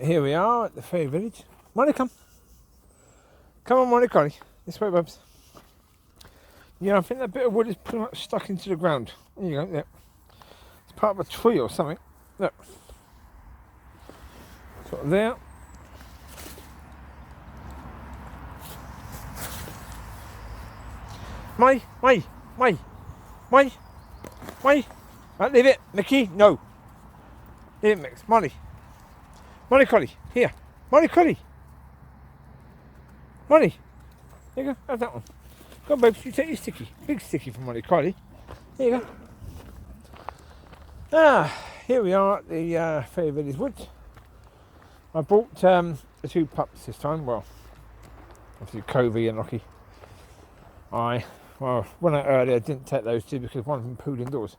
Here we are at the fairy village. Mollie, come. Come on, Mollie Collie. This way, Bubs. Yeah, I think that bit of wood is pretty much stuck into the ground. There you go, yeah. It's part of a tree or something. Look. Sort of there. Mollie. Right, leave it. Micky, no. Leave it, Mix. Mollie Collie, here. Mollie Collie. Mollie. There you go, have that one. Go on, babes, you take your sticky. Big sticky from Mollie Collie. There you go. Here we are at the Fairy Village Woods. I brought the two pups this time. Well, obviously Covie and Locki. When I earlier, I didn't take those two because one of them pooed indoors.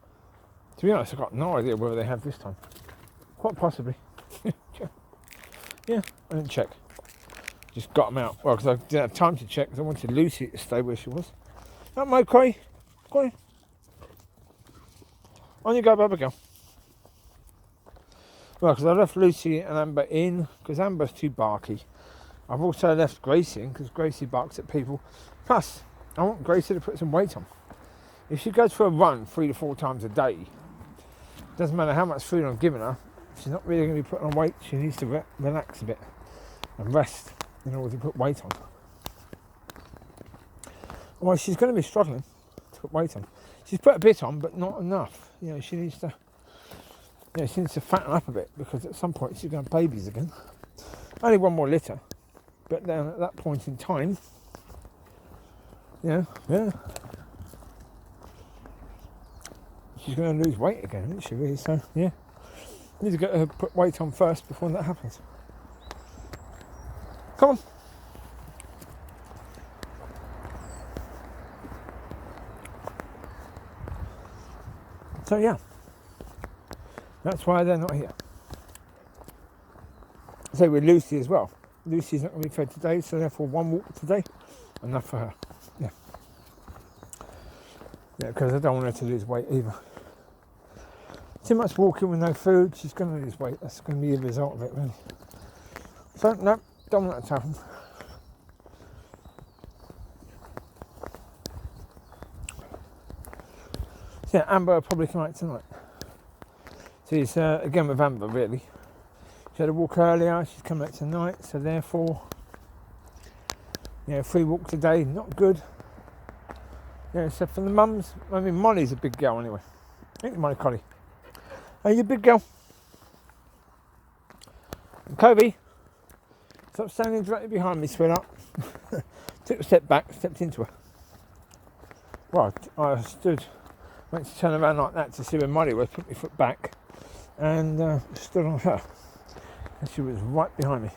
To be honest, I've got no idea whether they have this time. Quite possibly. Yeah, I didn't check. Just got them out. Well, because I didn't have time to check because I wanted Lucy to stay where she was. Not my Covie. Go on. On you go, Bubba, girl. Well, because I left Lucy and Amber in because Amber's too barky. I've also left Gracie in because Gracie barks at people. Plus, I want Gracie to put some weight on. If she goes for a run 3 to 4 times a day, doesn't matter how much food I'm giving her, she's not really going to be putting on weight. She needs to relax a bit and rest in order to put weight on. Well, she's going to be struggling to put weight on. She's put a bit on, but not enough. She needs to. She needs to fatten up a bit because at some point she's going to have babies again. Only one more litter, but then at that point in time, she's going to lose weight again, isn't she? Really? So yeah, need to get her put weight on first before that happens. Come on. So yeah, that's why they're not here. So with Lucy as well. Lucy's not going to be fed today, so therefore one walk today, enough for her. Yeah, because I don't want her to lose weight either. Too much walking with no food, she's going to lose weight. That's going to be the result of it, really. So no, don't want that to happen. So yeah, Amber will probably come out tonight. So it's again with Amber, really. She had a walk earlier, she's coming out tonight, so therefore, 3 walks a day, not good. So for the mums, I mean, Mollie's a big girl anyway. I think Mollie Collie. Are you a big girl? And Covie, stop standing directly behind me, sweetheart. Took a step back, stepped into her. Well, I went to turn around like that to see where Mollie was, put my foot back, and stood on her. And she was right behind me.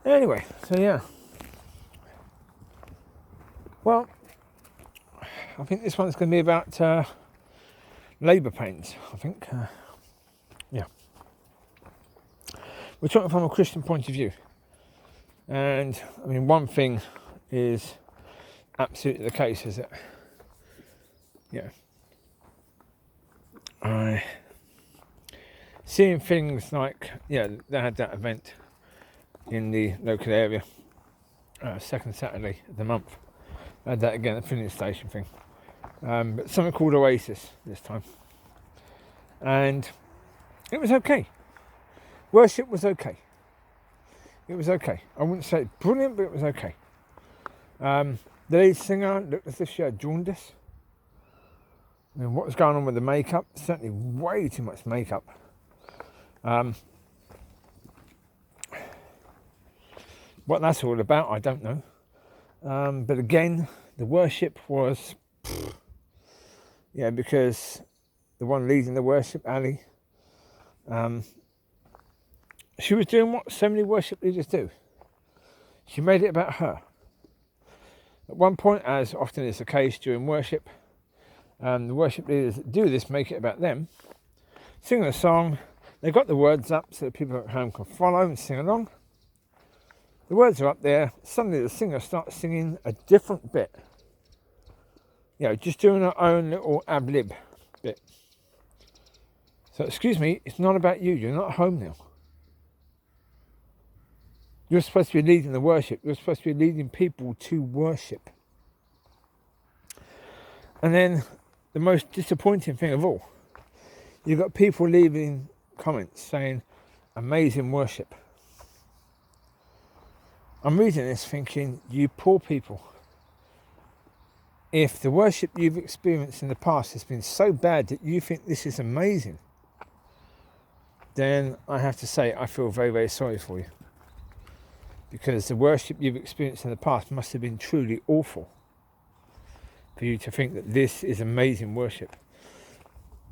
Anyway, so yeah. Well, I think this one's going to be about labour pains, I think. We're talking from a Christian point of view. And, I mean, one thing is absolutely the case, is that, seeing things like, they had that event in the local area, second Saturday of the month. I had that again, the filling station thing. But something called Oasis this time. And it was okay. Worship was okay. It was okay. I wouldn't say brilliant, but it was okay. The lead singer looked as if she had jaundice. I mean, what was going on with the makeup? Certainly way too much makeup. What that's all about, I don't know. But again, the worship was, because the one leading the worship, Ali, she was doing what so many worship leaders do. She made it about her. At one point, as often is the case during worship, the worship leaders that do this make it about them, sing a song. They got the words up so that people at home can follow and sing along. The words are up there. Suddenly the singer starts singing a different bit. Just doing her own little ad-lib bit. So excuse me, it's not about you. You're not home now. You're supposed to be leading the worship. You're supposed to be leading people to worship. And then the most disappointing thing of all, you've got people leaving comments saying, amazing worship. I'm reading this thinking, you poor people. If the worship you've experienced in the past has been so bad that you think this is amazing, then I have to say I feel very, very sorry for you. Because the worship you've experienced in the past must have been truly awful for you to think that this is amazing worship.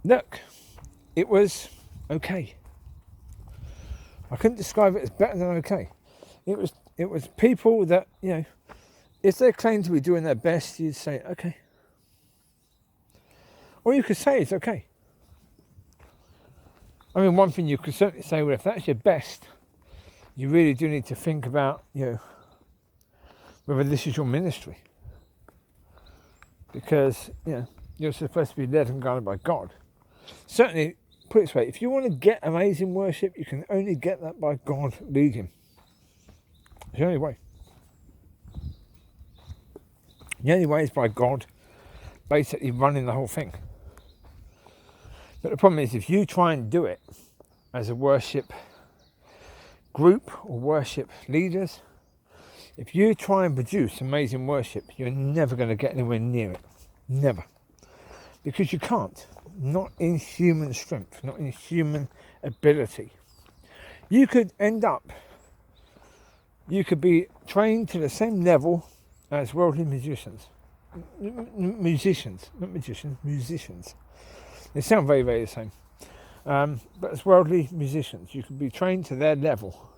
Look, it was okay. I couldn't describe it as better than okay. It was people that, you know, if they claim to be doing their best, you'd say, okay. Or you could say it's okay. I mean, one thing you could certainly say, well, if that's your best, you really do need to think about, you know, whether this is your ministry. Because, you know, you're supposed to be led and guided by God. Certainly, put it this way, if you want to get amazing worship, you can only get that by God leading. It's the only way. The only way is by God basically running the whole thing. But the problem is, if you try and do it as a worship group or worship leaders, if you try and produce amazing worship, you're never going to get anywhere near it. Never. Because you can't. Not in human strength, not in human ability. You could be trained to the same level as worldly musicians. Musicians. They sound very, very the same. But as worldly musicians, you can be trained to their level.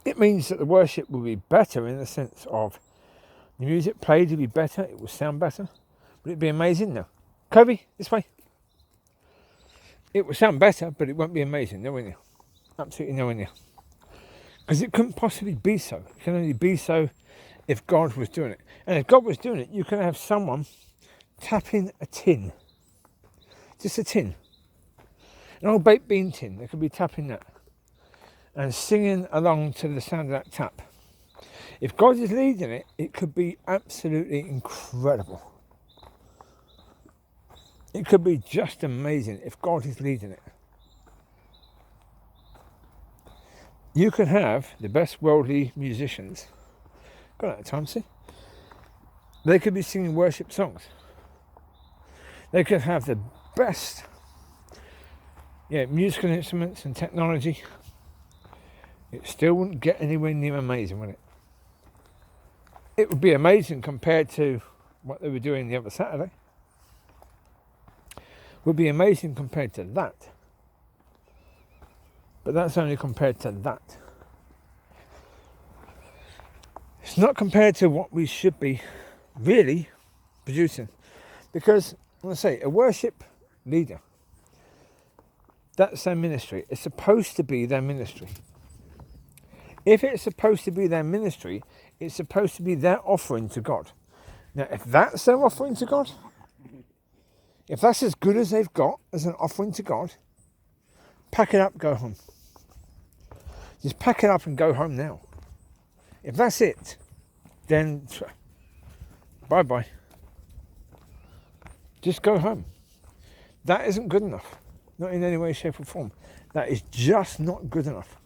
It means that the worship will be better in the sense of the music played will be better, it will sound better. Will it be amazing? No. Covie, this way. It will sound better, but it won't be amazing. Nowhere near. Absolutely nowhere near. Because it couldn't possibly be so. It can only be so if God was doing it. And if God was doing it, you could have someone tapping a tin. Just a tin. An old baked bean tin. They could be tapping that. And singing along to the sound of that tap. If God is leading it, it could be absolutely incredible. It could be just amazing if God is leading it. You could have the best worldly musicians. Got out of time, see? They could be singing worship songs. They could have the best musical instruments and technology. It still wouldn't get anywhere near amazing, would it? It would be amazing compared to what they were doing the other Saturday. It would be amazing compared to that. But that's only compared to that. It's not compared to what we should be really producing. Because, let's say, a worship leader, that's their ministry. It's supposed to be their ministry. If it's supposed to be their ministry, it's supposed to be their offering to God. Now, if that's their offering to God, if that's as good as they've got as an offering to God, pack it up, go home. Just pack it up and go home now. If that's it, then bye-bye. Just go home. That isn't good enough. Not in any way, shape or form. That is just not good enough.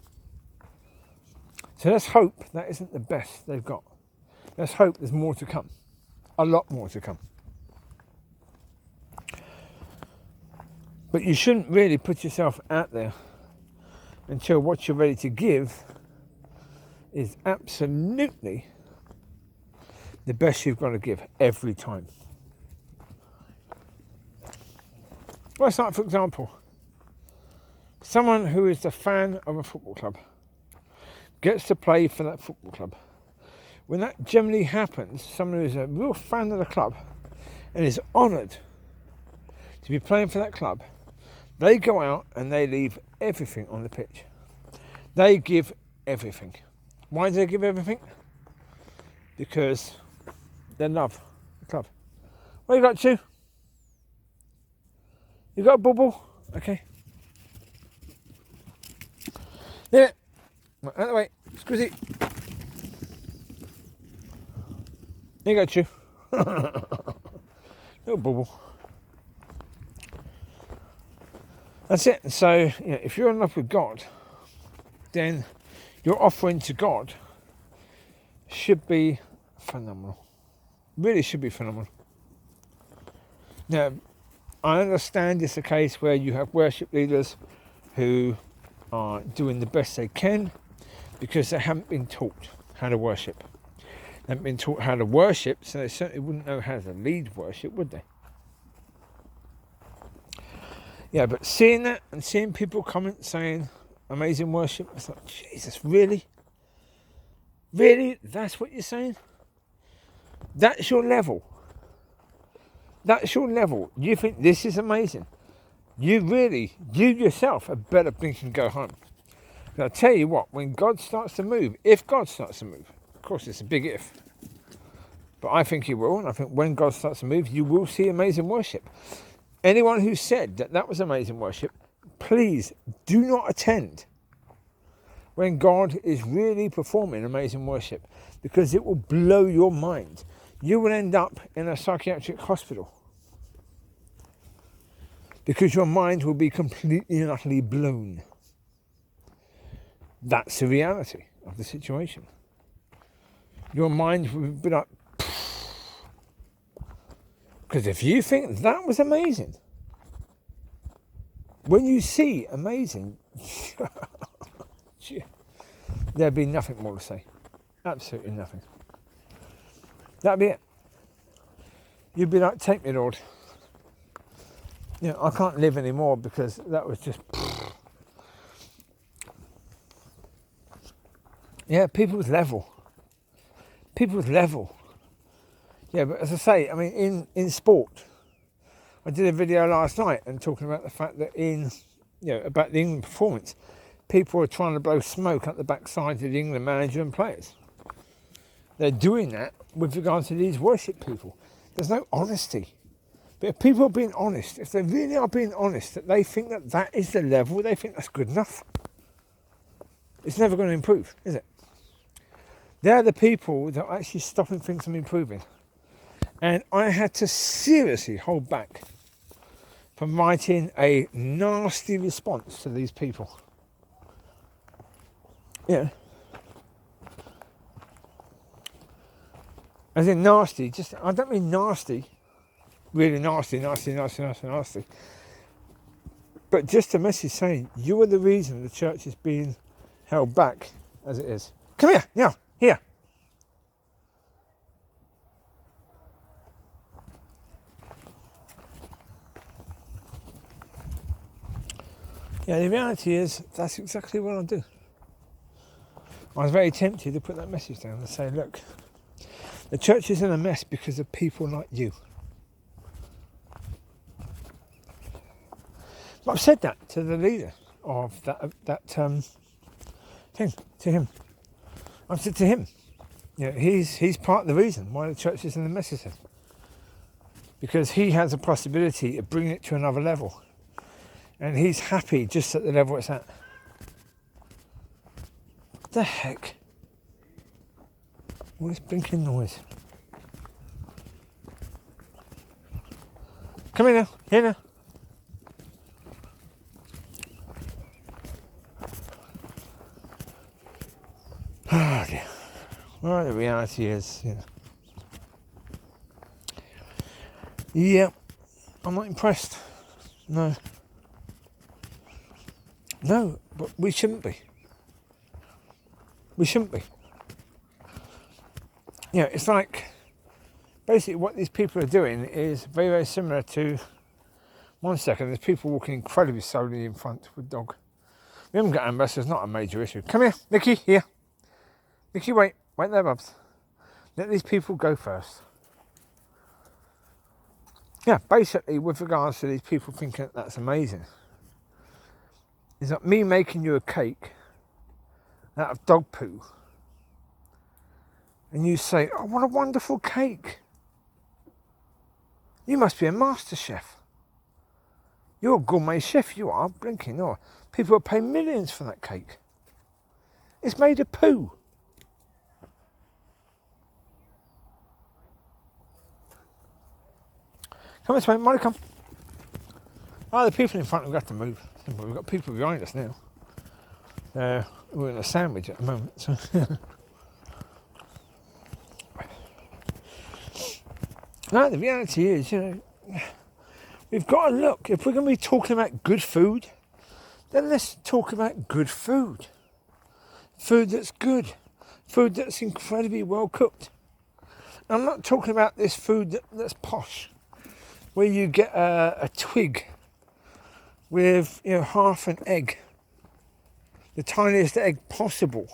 So let's hope that isn't the best they've got. Let's hope there's more to come. A lot more to come. But you shouldn't really put yourself out there until what you're ready to give is absolutely the best you've got to give every time. Well, it's like, for example, someone who is a fan of a football club gets to play for that football club. When that generally happens, someone who is a real fan of the club and is honoured to be playing for that club, they go out and they leave everything on the pitch. They give everything. Why do they give everything? Because they love the club. What you got, Chew? You got a bubble? Okay. There. Out of the way. Squeeze it. There you go, Chew. Little bubble. That's it. So, if you're in love with God, then your offering to God should be phenomenal. Really should be phenomenal. Now, I understand it's a case where you have worship leaders who are doing the best they can because they haven't been taught how to worship. They haven't been taught how to worship, so they certainly wouldn't know how to lead worship, would they? Yeah, but seeing that and seeing people comment saying amazing worship, it's like, Jesus, really? Really? That's what you're saying? That's your level. That's your level. You think this is amazing? You yourself had better blink and go home. But I'll tell you what, when God starts to move, if God starts to move, of course it's a big if, but I think he will, and I think when God starts to move, you will see amazing worship. Anyone who said that was amazing worship, please do not attend when God is really performing amazing worship, because it will blow your mind. You will end up in a psychiatric hospital because your mind will be completely and utterly blown. That's the reality of the situation. Your mind will be like, because if you think that was amazing, when you see amazing, there'd be nothing more to say. Absolutely nothing. That'd be it. You'd be like, take me, Lord. I can't live anymore because that was just... Yeah, people's level. Yeah, but as I say, I mean, in sport, I did a video last night and talking about the fact that about the England performance, people are trying to blow smoke up the backside of the England manager and players. They're doing that with regard to these worship people. There's no honesty. But if people are being honest, if they really are being honest, that they think that is the level, they think that's good enough, it's never going to improve, is it? They're the people that are actually stopping things from improving. And I had to seriously hold back from writing a nasty response to these people. Yeah. As in nasty, I don't mean nasty, really nasty. But just a message saying, you are the reason the church is being held back as it is. Come here, now, here. Yeah, the reality is, that's exactly what I do. I was very tempted to put that message down and say, look, the church is in a mess because of people like you. But I've said that to the leader of that thing, to him. I've said to him, he's part of the reason why the church is in the mess it's in. Because he has a possibility of bringing it to another level. And he's happy just at the level it's at. What the heck? All this blinking noise. Come here now. Here now. Oh dear. Well, the reality is, yeah, I'm not impressed. No, but we shouldn't be. It's like, basically what these people are doing is very, very similar to, one second, there's people walking incredibly slowly in front with dog. We haven't got ambulance, it's not a major issue. Come here, Micky, here. Micky, wait there, Bubs. Let these people go first. Yeah, basically, with regards to these people thinking that's amazing, is that me making you a cake out of dog poo, and you say, oh, what a wonderful cake. You must be a master chef. You're a gourmet chef, you are, blinking. Oh, people will pay millions for that cake. It's made of poo. Come this way, Mollie, come. Oh, the people in front have got to move. We've got people behind us now. We're in a sandwich at the moment. So no, the reality is, we've got to look. If we're going to be talking about good food, then let's talk about good food. Food that's good. Food that's incredibly well cooked. I'm not talking about this food that's posh, where you get a twig with half an egg, the tiniest egg possible,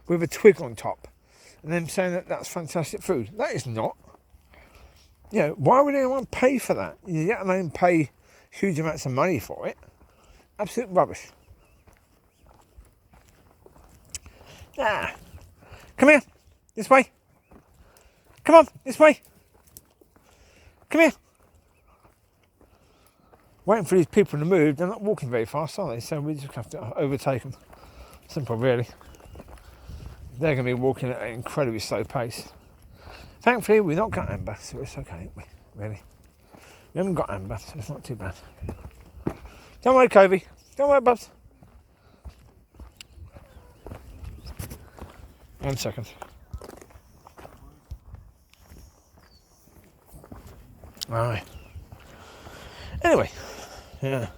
with a twig on top, and then saying that that's fantastic food. That is not. Why would anyone pay for that? You get alone pay huge amounts of money for it. Absolute rubbish. Come here, this way. Come on, this way. Come here. Waiting for these people to move. They're not walking very fast, are they? So we just have to overtake them. Simple, really. They're going to be walking at an incredibly slow pace. Thankfully, we've not got amber, so it's okay, haven't we? Really. We haven't got amber, so it's not too bad. Don't worry, Covie. Don't worry, Bubs. 1 second. Alright. Anyway, yeah.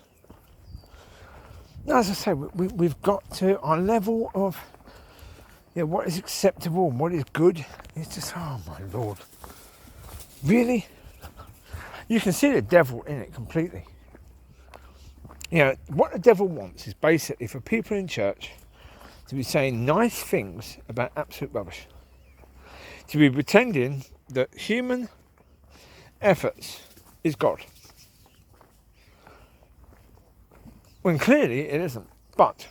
Now, as I say, we've got to our level of what is acceptable and what is good. It's just, oh my Lord. Really? You can see the devil in it completely. What the devil wants is basically for people in church to be saying nice things about absolute rubbish. To be pretending that human efforts is God. When clearly it isn't. But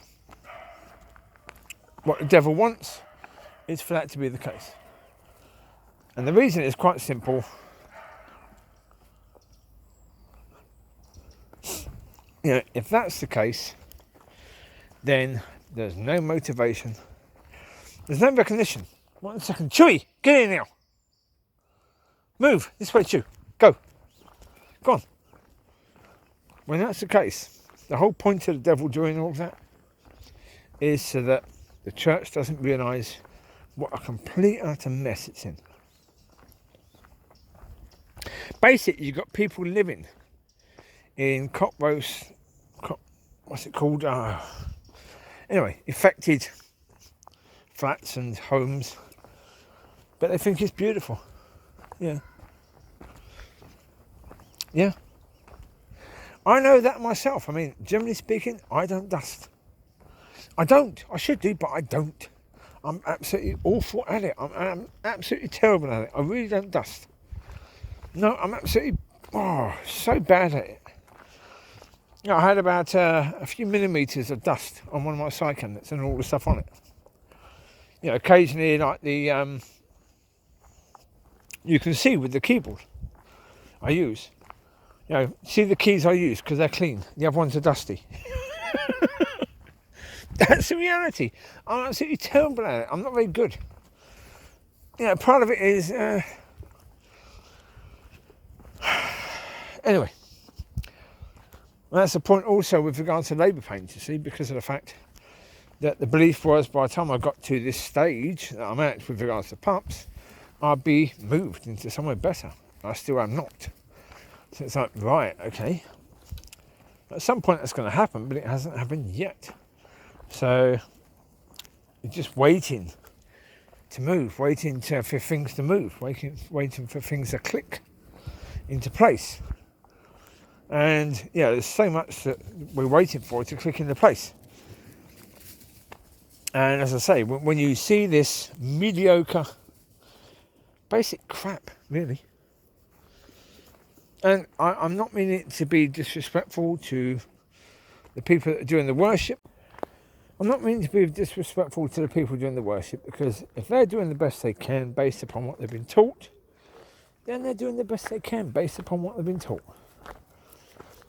what the devil wants is for that to be the case. And the reason is quite simple. If that's the case, then there's no motivation. There's no recognition. 1 second. Chewie, get in now. Move. This way, Chew. Go. Go on. When that's the case, the whole point of the devil doing all of that is so that the church doesn't realise what a complete utter mess it's in. Basically, you've got people living in affected flats and homes, but they think it's beautiful. Yeah. I know that myself. I mean, generally speaking, I don't dust. I don't. I should do, but I don't. I'm absolutely awful at it. I'm absolutely terrible at it. I really don't dust. No, I'm absolutely so bad at it. I had about a few millimetres of dust on one of my side cabinets and all the stuff on it. Occasionally, like the you can see with the keyboard I use. See the keys I use because they're clean. The other ones are dusty. That's the reality. I'm absolutely terrible at it. I'm not very good. Part of it is anyway. That's the point also with regard to labour pains, you see, because of the fact that the belief was by the time I got to this stage that I'm at with regards to pups, I'd be moved into somewhere better. I still am not. So it's like, right, okay. At some point that's going to happen, but it hasn't happened yet. So you're just waiting to move, waiting for things to move, waiting for things to click into place. And there's so much that we're waiting for to click into place. And as I say, when you see this mediocre, basic crap, really. And I'm not meaning it to be disrespectful to the people that are doing the worship. I'm not meaning to be disrespectful to the people doing the worship, because if they're doing the best they can based upon what they've been taught, then they're doing the best they can based upon what they've been taught.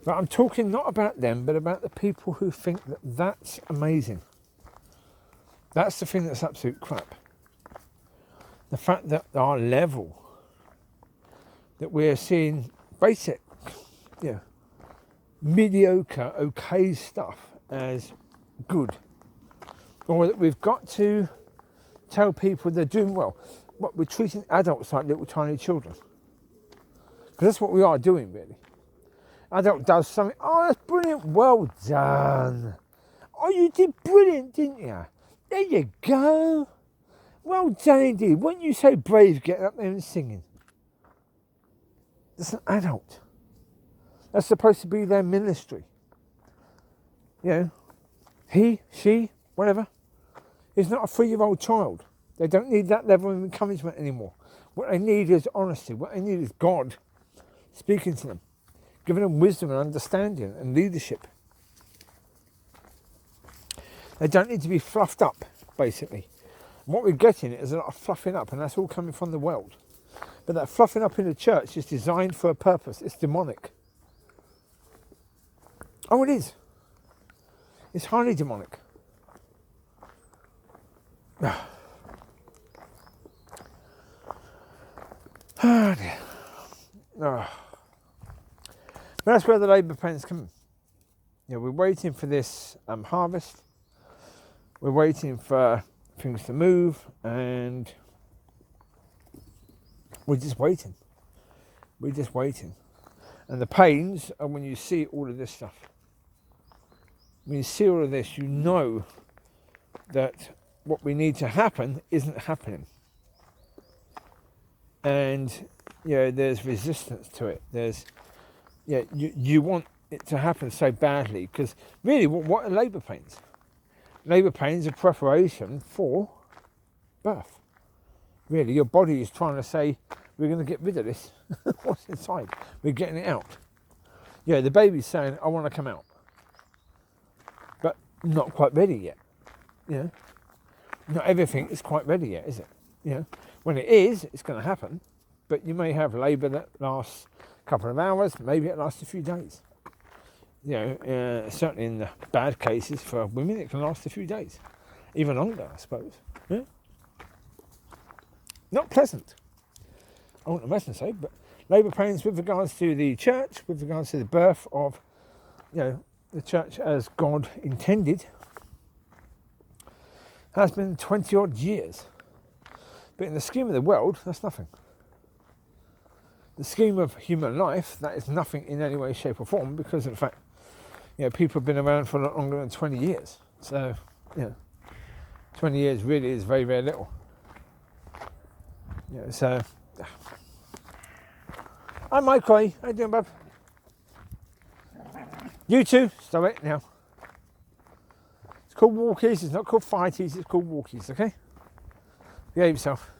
But I'm talking not about them, but about the people who think that that's amazing. That's the thing that's absolute crap. The fact that our level, that we're seeing basic, mediocre, okay stuff as good. Or that we've got to tell people they're doing well. What, we're treating adults like little tiny children. Because that's what we are doing, really. Adult does something, oh, that's brilliant, well done. Oh, you did brilliant, didn't you? There you go. Well done indeed. Weren't you so brave getting up there and singing? That's an adult. That's supposed to be their ministry. He, she, whatever, is not a 3-year-old child. They don't need that level of encouragement anymore. What they need is honesty. What they need is God speaking to them, giving them wisdom and understanding and leadership. They don't need to be fluffed up, basically. And what we're getting is a lot of fluffing up, and that's all coming from the world. But that fluffing up in the church is designed for a purpose. It's demonic. Oh, it is. It's highly demonic. Oh, dear. Oh. That's where the labour pains come in. We're waiting for this harvest. We're waiting for things to move, and we're just waiting. We're just waiting. And the pains are when you see all of this stuff. When you see all of this, you know that what we need to happen isn't happening. And, there's resistance to it. There's, you want it to happen so badly, because really, what are labour pains? Labour pains are preparation for birth. Really, your body is trying to say, we're going to get rid of this. What's inside? We're getting it out. The baby's saying, I want to come out. But not quite ready yet. Not everything is quite ready yet, is it? When it is, it's going to happen. But you may have labour that lasts a couple of hours, maybe it lasts a few days. Certainly in the bad cases for women, it can last a few days. Even longer, I suppose. Not pleasant. I wouldn't imagine so, but labour pains with regards to the church, with regards to the birth of, the church as God intended, has been 20 odd years. But in the scheme of the world, that's nothing. The scheme of human life, that is nothing in any way, shape or form, because in fact, people have been around for a lot longer than 20 years. So, 20 years really is very, very little. So, hi Micky, how you doing, bub? You too, stop it now. It's called walkies, it's not called fighties, it's called walkies, okay? Behave yourself.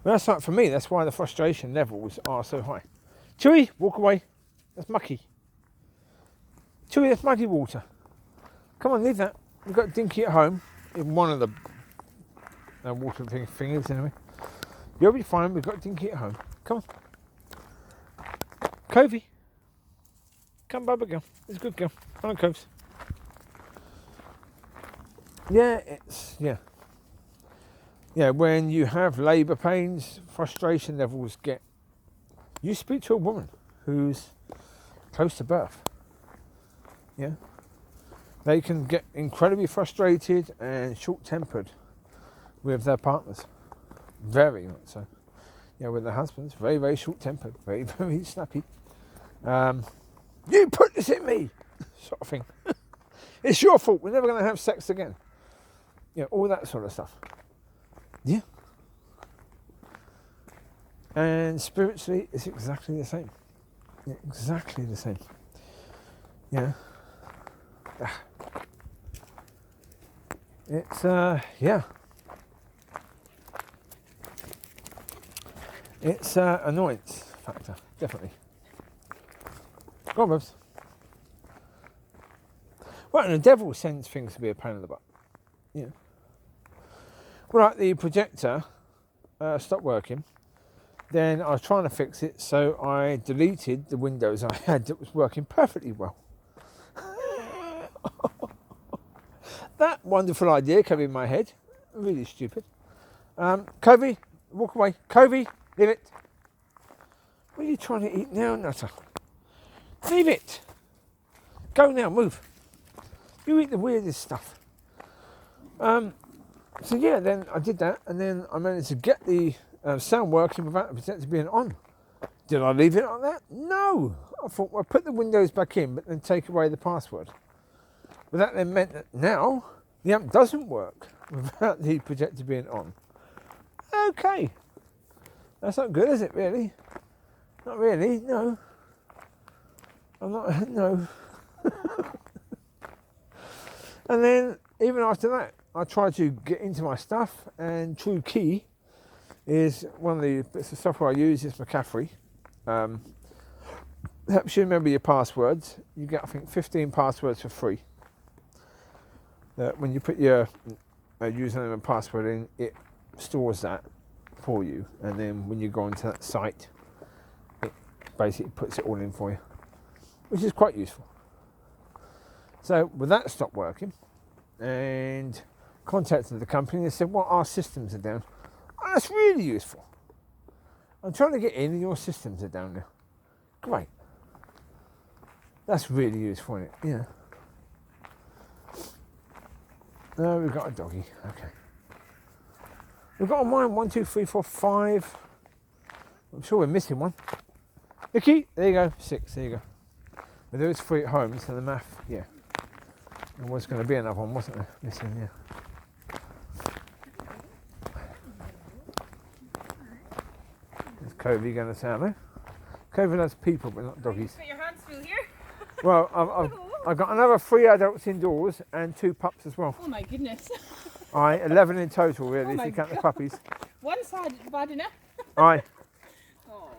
Well, that's like for me, that's why the frustration levels are so high. Chewie, walk away. That's mucky. Chewie, that's muddy water. Come on, leave that. We've got Dinky at home. In one of the water fingers anyway. You'll be fine, we've got Dinky at home. Come on. Covie. Come, Bubba girl. It's a good girl. Come on, Coves. Yeah, when you have labour pains, frustration levels get... You speak to a woman who's close to birth. They can get incredibly frustrated and short-tempered with their partners. Very much so. With their husbands, very, very short-tempered, very, very snappy. You put this in me! Sort of thing. It's your fault, we're never going to have sex again. All that sort of stuff. Yeah. And spiritually, it's exactly the same. Exactly the same. It's, It's annoyance factor, definitely. Go on, Bubs. Well, and the devil sends things to be a pain in the butt. Well, like the projector stopped working, then I was trying to fix it, so I deleted the Windows I had that was working perfectly well. That wonderful idea came in my head. Really stupid. Covie, walk away. Covie, leave it. What are you trying to eat now, Nutter? Leave it. Go now, move. You eat the weirdest stuff. So yeah, then I did that, and then I managed to get the sound working without the protector being on. Did I leave it like that? No. I thought, well, put the Windows back in, but then take away the password. But that then meant that now the amp doesn't work without the projector being on. Okay. That's not good, is it, really? Not really, no. I'm not, no. And then, even after that, I tried to get into my stuff, and True Key is one of the bits of software I use. It's McCaffrey. Helps you remember your passwords. You get, I think, 15 passwords for free. When you put your username and password in, it stores that for you, and then when you go onto that site, it basically puts it all in for you, which is quite useful. So with that stopped working, and contacted the company and said, well, our systems are down. Oh, that's really useful. I'm trying to get in and your systems are down now. Great. That's really useful, isn't it? Yeah. No, we've got a doggy. Okay. We've got on mine 1, 2, 3, 4, 5. I'm sure we're missing one. Micky, there you go. 6, there you go. But there was 3 at home, so the math, yeah. There was going to be another one, wasn't there? Missing, yeah. There's Covie going to say hello. Covie loves people, but not doggies. Put your hands through here. Well, I've got another 3 adults indoors and 2 pups as well. Oh my goodness. Aye, 11 in total, really, if you count the puppies. One side bad enough. Aye. Oh,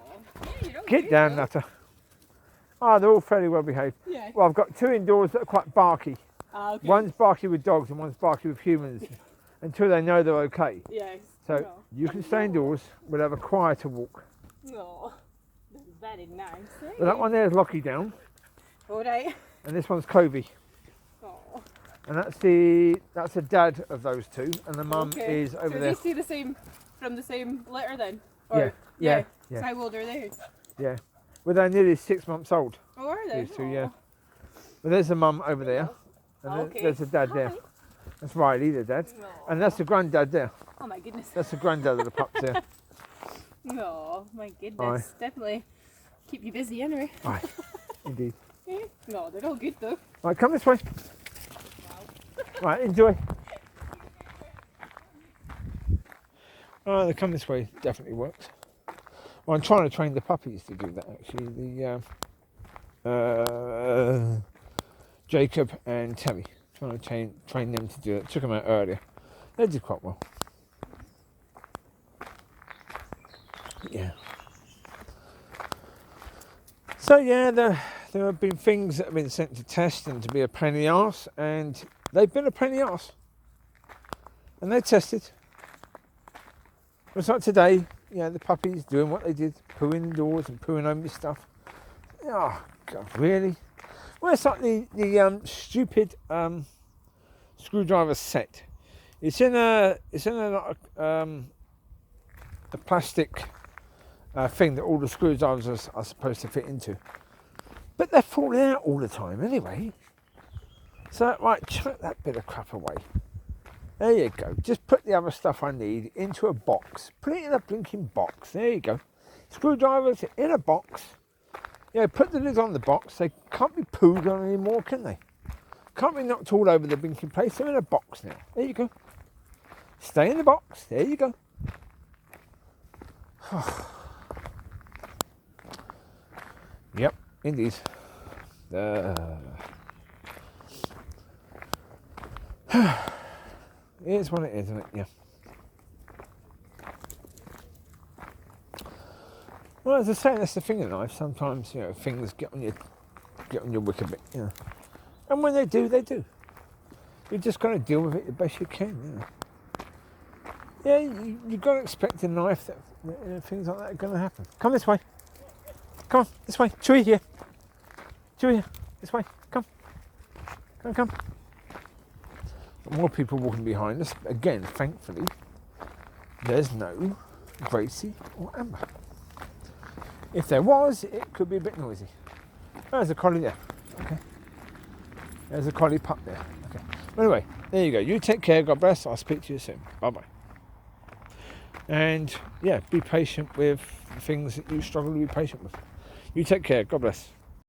yeah, you don't Get down, Nutter. Ah, they're all fairly well behaved. Yeah. Well, I've got 2 indoors that are quite barky. Ah, okay. One's barky with dogs and one's barky with humans, until they know they're okay. Yes. So No. you can stay indoors, we'll have a quieter walk. No. This is very nice. But that one there is Locki Down, All right. and this one's Covie. Oh. And that's the dad of those 2, and the mum Okay. is over so there. they see the same from the same litter then? Yeah. So how old are they? Yeah. Well, they're nearly 6 months old, Oh, are they? these 2, yeah. But there's the mum over there, and Okay. there's the dad there. Hi. That's Riley, the dad. No. And that's the granddad there. Oh my goodness. That's the granddad of the pups there. No, my goodness. Definitely keep you busy anyway. Aye, indeed. No, they're all good though. Right, come this way. Right, enjoy. Oh, the come this way definitely works. Well, I'm trying to train the puppies to do that actually. The Jacob and Teri. Trying to train them to do it. Took them out earlier. They did quite well. Yeah. So yeah, there have been things that have been sent to test and to be a pain in the arse, and they've been a pain in the arse. And they're tested. It's like today, the puppies doing what they did, pooing indoors and pooing over stuff. Oh God, really? Well, it's like the stupid screwdriver set. It's in a plastic thing that all the screwdrivers are supposed to fit into. But they're falling out all the time anyway. So, right, chuck that bit of crap away. There you go. Just put the other stuff I need into a box. Put it in a blinking box. There you go. Screwdrivers in a box. Put the lid on the box. They can't be pooed on anymore, can they? Can't be knocked all over the blinking place. They're in a box now. There you go. Stay in the box. There you go. Yep, indeed. Here's what it is, isn't it? Yeah. Well, as I say, that's the thing in life. Sometimes, things get on your wick a bit, And when they do, they do. You just got to deal with it the best you can, Yeah, you've got to expect in life that things like that are going to happen. Come this way. Come on, this way. Chewie here. Chewie here. This way. Come. Come. More people walking behind us. Again, thankfully, there's no Gracie or Amber. If there was, it could be a bit noisy. Oh, there's a collie there. Okay. There's a collie pup there. Okay. Anyway, there you go. You take care. God bless. I'll speak to you soon. Bye-bye. And, yeah, be patient with things that you struggle to be patient with. You take care. God bless.